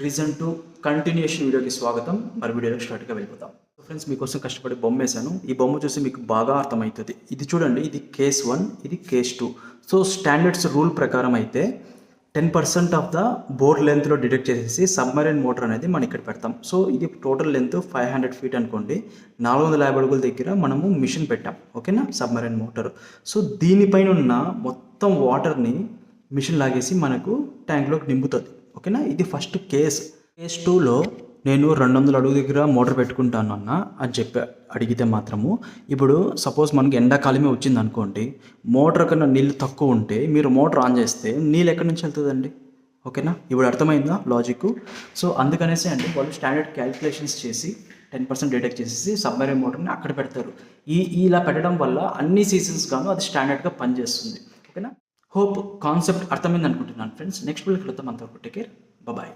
Reason to continuation వీడియోకి స్వాగతం. మరి వీడియోలో స్టార్ట్గా వెళ్ళిపోతాం. ఫ్రెండ్స్, మీకోసం కష్టపడి బొమ్మ వేసాను. ఈ బొమ్మ చూసి మీకు బాగా అర్థమవుతుంది. ఇది చూడండి, ఇది కేస్ 1, ఇది కేస్ 2. సో స్టాండర్డ్స్ రూల్ ప్రకారం అయితే 10% ఆఫ్ ద బోర్ లెంత్లో డిటెక్ట్ చేసేసి సబ్మరైన్ మోటార్ అనేది మనం ఇక్కడ పెడతాం. సో ఇది టోటల్ లెంత్ 500 ఫీట్ అనుకోండి. 450 అడుగుల దగ్గర మనము మిషన్ పెట్టాం, ఓకేనా, సబ్మరైన్ మోటార్. సో దీనిపైన ఉన్న మొత్తం వాటర్ని మిషన్ లాగేసి మనకు ట్యాంక్లోకి నింపుతుంది, ఓకేనా. ఇది ఫస్ట్ కేస్ 2లో నేను 200 అడుగు దగ్గర మోటార్ పెట్టుకుంటాను అన్న అని చెప్పి అడిగితే మాత్రము, ఇప్పుడు సపోజ్ మనకి ఎండాకాలమే వచ్చింది అనుకోండి, మోటార్ కన్నా నీళ్ళు తక్కువ ఉంటే మీరు మోటార్ ఆన్ చేస్తే నీళ్ళు ఎక్కడి నుంచి వెళ్తుందండి, ఓకేనా. ఇప్పుడు అర్థమైందా లాజిక్? సో అందుకనేసి అంటే వాళ్ళు స్టాండర్డ్ క్యాలిక్యులేషన్స్ చేసి 10% డిటెక్ట్ చేసేసి సబ్మరైన్ మోటార్ని అక్కడ పెడతారు. ఇలా పెట్టడం వల్ల అన్ని సీజన్స్ గాను అది స్టాండర్డ్గా పనిచేస్తుంది, ఓకేనా. హోప్ కాన్సెప్ట్ అర్థమైంది అనుకుంటున్నాను ఫ్రెండ్స్. నెక్స్ట్ వీడియోకి వెళ్తాం. అంతవరకు టేక్ కేర్, బాయ్.